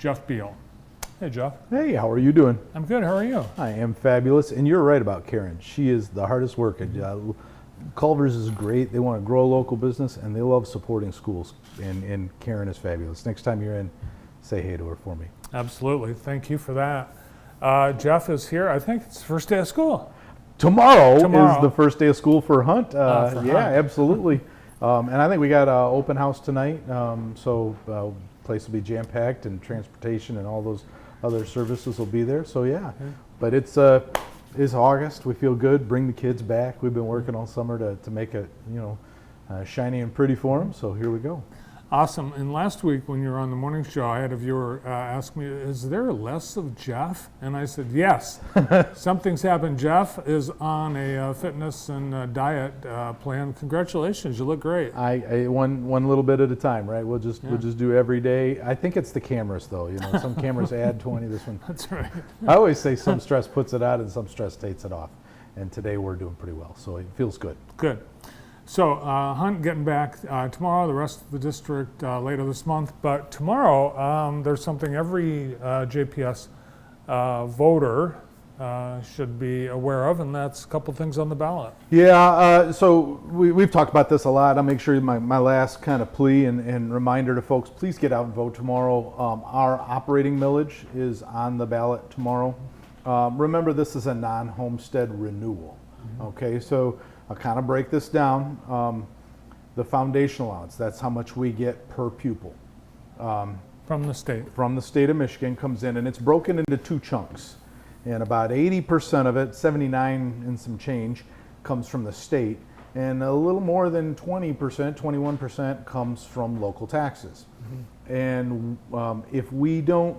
Jeff Beal. Hey, Jeff. Hey, how are you doing? I'm good. How are you? I am fabulous, and you're right about Karen. She is the hardest working. Culver's is great. They want to grow a local business, and they love supporting schools, and Karen is fabulous. Next time you're in, say hey to her for me. Absolutely. Thank you for that. Jeff is here. I think it's the first day of school. Tomorrow is the first day of school for Hunt. For yeah, Hunt. absolutely. And I think we got an open house tonight, so place will be jam-packed, and transportation and all those other services will be there. So yeah, but it's August. We feel good. Bring the kids back. We've been working all summer to make it shiny and pretty for them. So here we go. Awesome. And last week when you were on the morning show, I had a viewer ask me, is there less of Jeff? And I said, yes. Something's happened. Jeff is on a fitness and diet plan. Congratulations. You look great. I one little bit at a time, right? We'll just do every day. I think it's the cameras, though. Some cameras add 20. This one. That's right. I always say some stress puts it on and some stress takes it off. And today we're doing pretty well, so it feels good. Good. So Hunt getting back tomorrow, the rest of the district later this month. But tomorrow, there's something every JPS voter should be aware of, and that's a couple things on the ballot. Yeah, so we've talked about this a lot. I'll make sure my last kind of plea and reminder to folks, please get out and vote tomorrow. Our operating millage is on the ballot tomorrow. Remember, this is a non-homestead renewal. Okay, so I'll kind of break this down. The foundation allowance, that's how much we get per pupil. From the state. From the state of Michigan comes in, and it's broken into two chunks. And about 80% of it, 79 and some change, comes from the state. And a little more than 20%, 21% comes from local taxes. And if we don't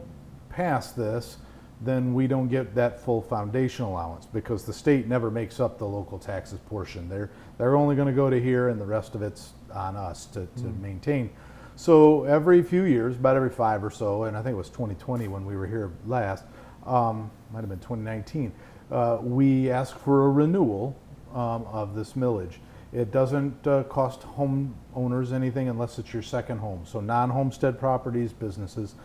pass this, then we don't get that full foundation allowance because the state never makes up the local taxes portion. They're only going to go to here, and the rest of it's on us to maintain. So every few years, about every 5 or so, and I think it was 2020 when we were here last, might have been 2019, we ask for a renewal of this millage. It doesn't cost homeowners anything unless it's your second home. So non-homestead properties, businesses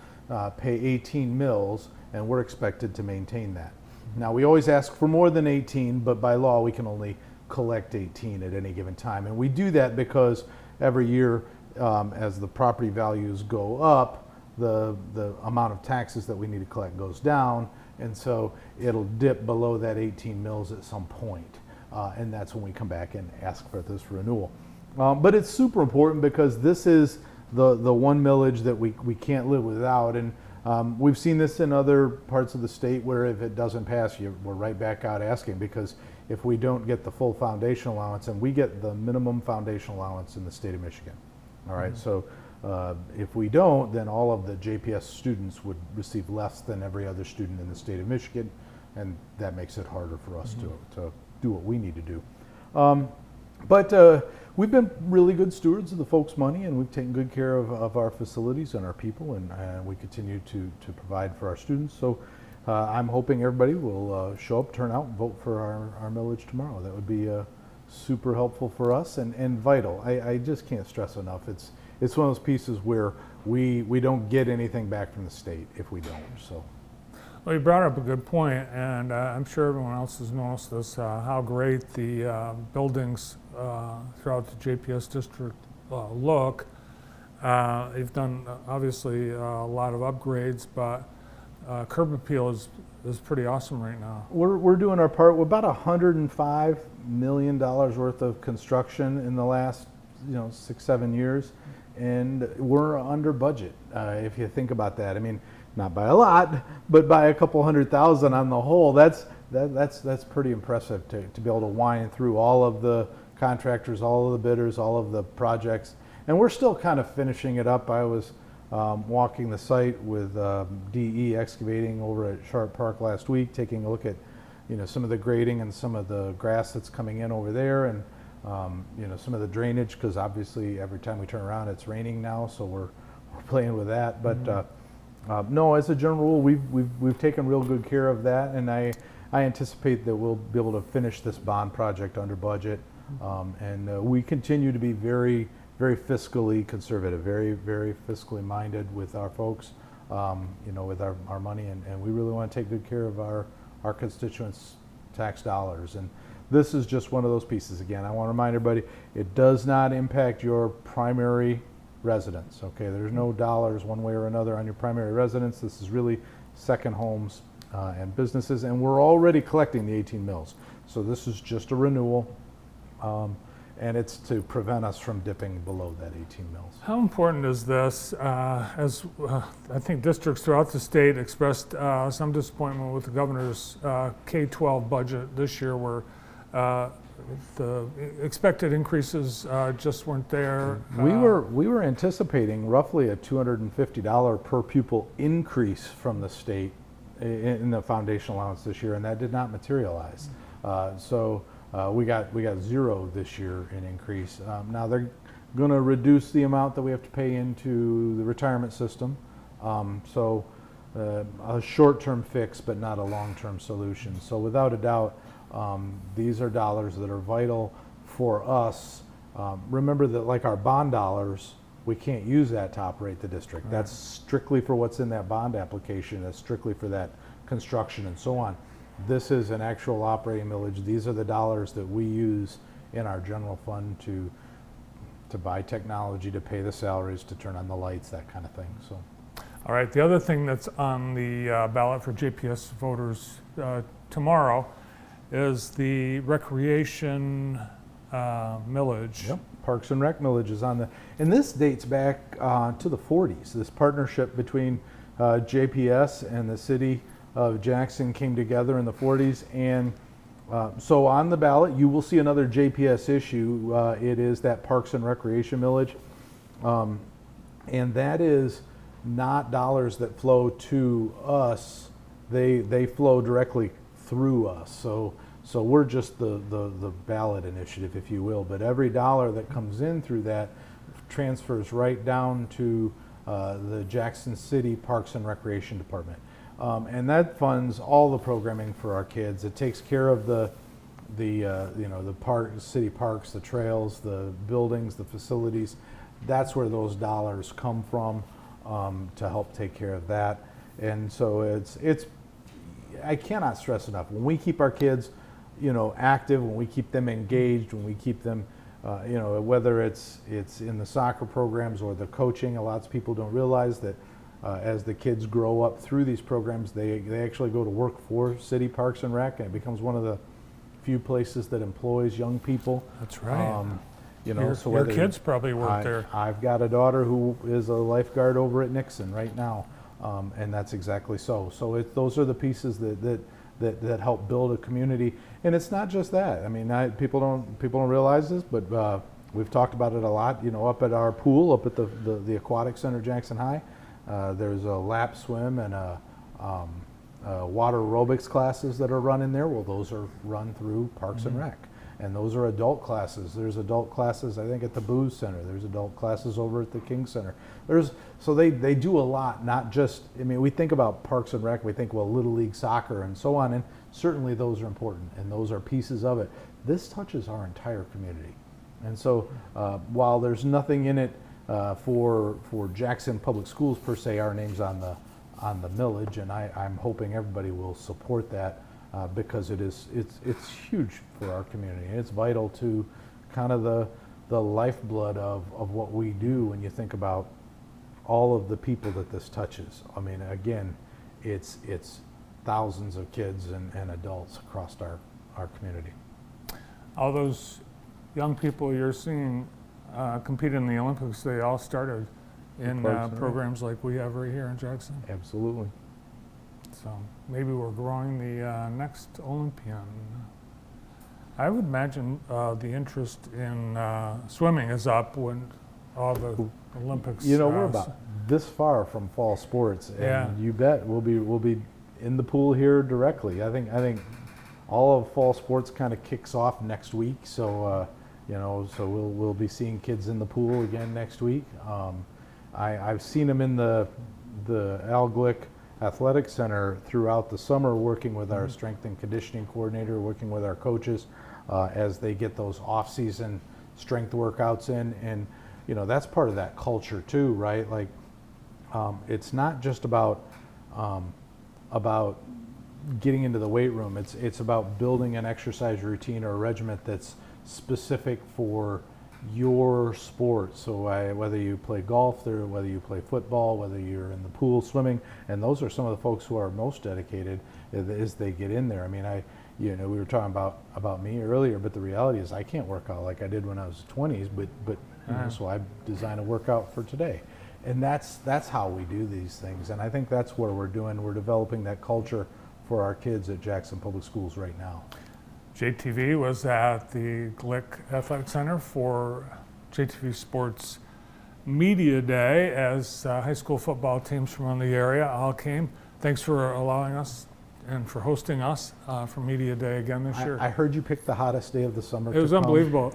pay 18 mills, and we're expected to maintain that. Now, we always ask for more than 18, but by law we can only collect 18 at any given time. And we do that because every year as the property values go up, the amount of taxes that we need to collect goes down, and so it'll dip below that 18 mills at some point. And that's when we come back and ask for this renewal. But it's super important because this is the one millage that we can't live without. And we've seen this in other parts of the state where if it doesn't pass, we're right back out asking, because if we don't get the full foundation allowance, and we get the minimum foundation allowance in the state of Michigan. All right, so if we don't, then all of the JPS students would receive less than every other student in the state of Michigan, and that makes it harder for us to do what we need to do. But we've been really good stewards of the folks' money, and we've taken good care of our facilities and our people, and we continue to provide for our students. So I'm hoping everybody will show up, turn out, and vote for our millage tomorrow. That would be super helpful for us and vital. I just can't stress enough. It's one of those pieces where we don't get anything back from the state if we don't. So. Well, you brought up a good point, and I'm sure everyone else has noticed this, how great the buildings throughout the JPS district look. You've done, obviously, a lot of upgrades, but curb appeal is pretty awesome right now. We're doing our part. We're about $105 million worth of construction in the last 6-7 years, and we're under budget. If you think about that, I mean, not by a lot, but by a couple $100,000 on the whole. That's pretty impressive to be able to wind through all of the contractors, all of the bidders, all of the projects, and we're still kind of finishing it up. I was walking the site with DE Excavating over at Sharp Park last week, taking a look at some of the grading and some of the grass that's coming in over there, and some of the drainage, because obviously every time we turn around it's raining now, so we're playing with that. But no, as a general rule, we've taken real good care of that, and I anticipate that we'll be able to finish this bond project under budget, and we continue to be very, very fiscally conservative, very, very fiscally minded with our folks. with our money, and we really want to take good care of our constituents' tax dollars. And this is just one of those pieces. Again, I want to remind everybody, it does not impact your primary residence. Okay, there's no dollars one way or another on your primary residence. This is really second homes and businesses, and we're already collecting the 18 mills. So this is just a renewal, and it's to prevent us from dipping below that 18 mills. How important is this, as I think districts throughout the state expressed some disappointment with the governor's K-12 budget this year, where the expected increases just weren't there. We were anticipating roughly a $250 per pupil increase from the state in the foundation allowance this year, and that did not materialize. So we got zero this year in increase. Now they're going to reduce the amount that we have to pay into the retirement system. So a short-term fix, but not a long-term solution. So without a doubt, these are dollars that are vital for us. Remember that, like our bond dollars, we can't use that to operate the district. Right. That's strictly for what's in that bond application. That's strictly for that construction and so on. This is an actual operating millage. These are the dollars that we use in our general fund to buy technology, to pay the salaries, to turn on the lights, that kind of thing. So, all right. The other thing that's on the ballot for JPS voters tomorrow is the recreation millage. Yep. Parks and Rec millage is on and this dates back to the 40s. This partnership between JPS and the city of Jackson came together in the 40s, and so on the ballot you will see another JPS issue. It is that Parks and Recreation millage, and that is not dollars that flow to us. They flow directly through us. So we're just the ballot initiative, if you will. But every dollar that comes in through that transfers right down to the Jackson City Parks and Recreation Department, and that funds all the programming for our kids. It takes care of the city parks, the trails, the buildings, the facilities. That's where those dollars come from to help take care of that. And so it's I cannot stress enough, when we keep our kids active, when we keep them engaged, when we keep them whether it's in the soccer programs or the coaching. Lots of people don't realize that as the kids grow up through these programs, they actually go to work for City Parks and Rec, and it becomes one of the few places that employs young people. That's right. So your kids probably work there. I've got a daughter who is a lifeguard over at Nixon right now, and that's exactly so. So those are the pieces that help build a community. And it's not just that. I mean, people don't realize this, but we've talked about it a lot. Up at our pool, up at the aquatic center, Jackson High, there's a lap swim and a water aerobics classes that are run in there. Well, those are run through Parks and Rec. And those are adult classes. There's adult classes, I think, at the Booze Center. There's adult classes over at the King Center. So they do a lot, not just, we think about Parks and Rec, we think, well, Little League soccer and so on, and certainly those are important, and those are pieces of it. This touches our entire community. And so while there's nothing in it for Jackson Public Schools per se, our name's on the millage, and I'm hoping everybody will support that. Because it's huge for our community. It's vital to kind of the lifeblood of what we do when you think about all of the people that this touches. Again, it's thousands of kids and adults across our community. All those young people you're seeing compete in the Olympics, they all started in programs like we have right here in Jackson. Absolutely. So maybe we're growing the next Olympian. I would imagine the interest in swimming is up when all the Olympics. We're about this far from fall sports, and you bet we'll be in the pool here directly. I think all of fall sports kind of kicks off next week. So so we'll be seeing kids in the pool again next week. I've seen them in the Al Glick Athletic Center throughout the summer, working with our strength and conditioning coordinator, working with our coaches as they get those off-season strength workouts in. And that's part of that culture too, right? Like It's not just about getting into the weight room. It's about building an exercise routine or a regimen that's specific for your sport. So whether you play golf, or whether you play football, whether you're in the pool swimming, and those are some of the folks who are most dedicated as they get in there. I mean, we were talking about me earlier, but the reality is I can't work out like I did when I was 20s, but so I design a workout for today. And that's how we do these things. And I think that's where we're developing that culture for our kids at Jackson Public Schools right now. JTV was at the Glick Athletic Center for JTV Sports Media Day as high school football teams from around the area all came. Thanks for allowing us and for hosting us for Media Day again this year. I heard you picked the hottest day of the summer. It was unbelievable.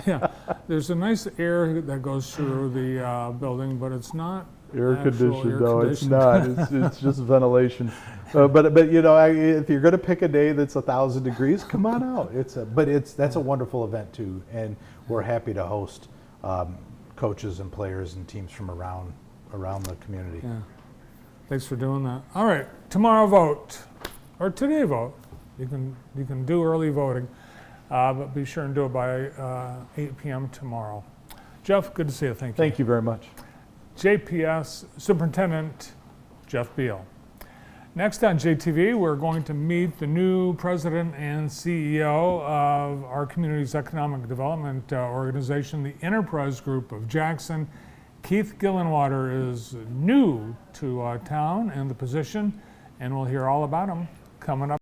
Yeah, there's a nice air that goes through the building, but it's not air conditioned. No, it's conditioned. not. It's just ventilation. But if you're going to pick a day that's 1,000 degrees, come on out. That's a wonderful event too, and we're happy to host coaches and players and teams from around the community. Yeah. Thanks for doing that. All right, tomorrow vote, or today vote. You can do early voting, but be sure and do it by 8 p.m. tomorrow. Jeff, good to see you. Thank you. Thank you very much. JPS Superintendent Jeff Beal. Next on JTV, we're going to meet the new president and CEO of our community's economic development organization, the Enterprise Group of Jackson. Keith Gillenwater is new to town and the position, and we'll hear all about him coming up.